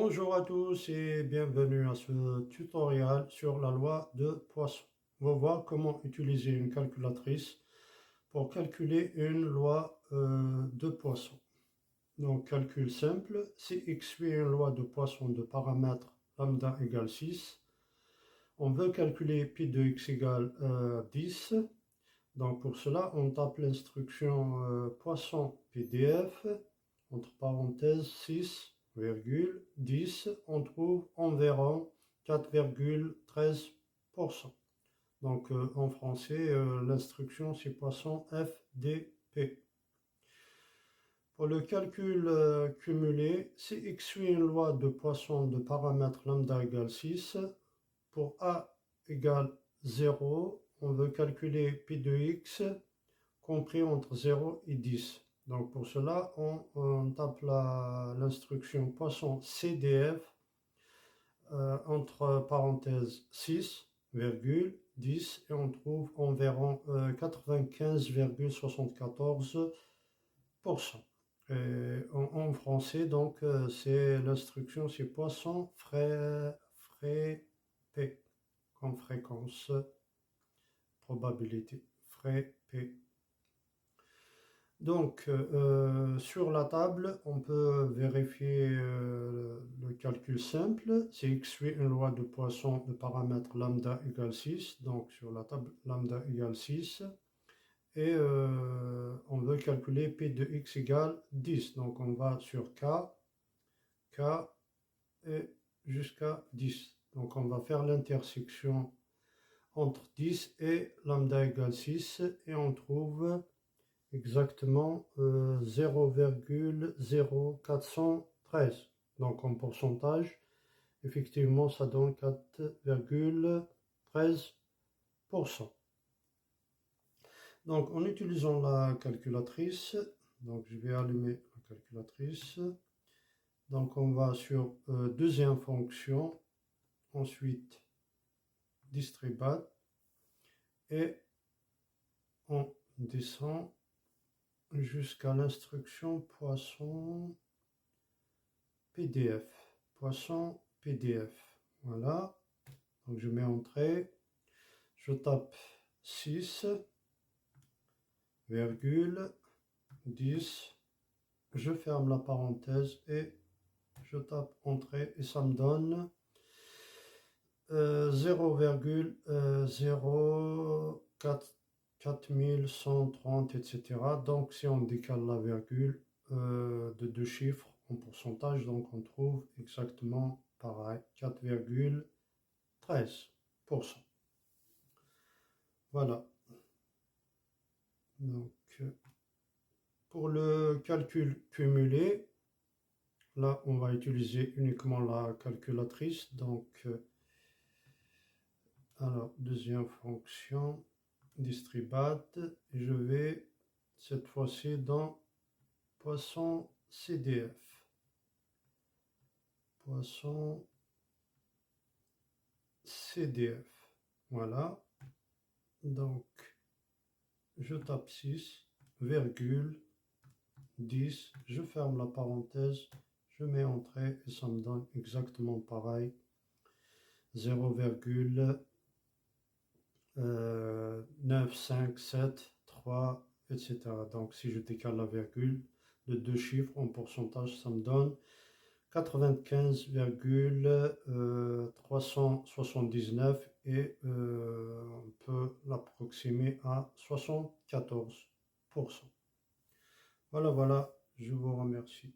Bonjour à tous et bienvenue à ce tutoriel sur la loi de Poisson. On va voir comment utiliser une calculatrice pour calculer une loi de Poisson. Donc calcul simple, si x suit une loi de Poisson de paramètre lambda égale 6, on veut calculer pi de x égale 10. Donc pour cela, on tape l'instruction Poisson PDF, entre parenthèses 6, 10, on trouve environ 4,13%. Donc en français, l'instruction c'est Poisson FDP. Pour le calcul cumulé, si x suit une loi de Poisson de paramètre lambda égale 6, pour a égale 0, on veut calculer pi de x compris entre 0 et 10. Donc pour cela, on tape l'instruction Poisson CDF entre parenthèses 6, 10 et on trouve environ 95,74%. En français, donc, c'est l'instruction, c'est Poisson frais P, comme fréquence, probabilité, frais P. Donc, sur la table, on peut vérifier le calcul simple. Si x suit une loi de Poisson de paramètre lambda égale 6, donc sur la table lambda égale 6, et on veut calculer p de x égale 10. Donc, on va sur k et jusqu'à 10. Donc, on va faire l'intersection entre 10 et lambda égale 6 et on trouve exactement 0,0413. Donc en pourcentage, effectivement, ça donne 4,13%. Donc en utilisant la calculatrice, donc je vais allumer la calculatrice. Donc on va sur deuxième fonction, ensuite distribute et on descend jusqu'à l'instruction Poisson PDF. Poisson PDF. Voilà. Donc je mets entrée. Je tape 6, 10. Je ferme la parenthèse et je tape entrée et ça me donne 0,04 4130, etc. Donc, si on décale la virgule de deux chiffres en pourcentage, donc on trouve exactement pareil, 4,13%. Voilà. Donc, pour le calcul cumulé, là, on va utiliser uniquement la calculatrice. Donc, alors, deuxième fonction. Distribute et je vais cette fois-ci dans Poisson CDF. Poisson CDF. Voilà. Donc, je tape 6, 10, je ferme la parenthèse, je mets entrée et ça me donne exactement pareil. 0,9573, etc. Donc si je décale la virgule de deux chiffres en pourcentage, ça me donne 95,379 et on peut l'approximer à 74%. Voilà, je vous remercie.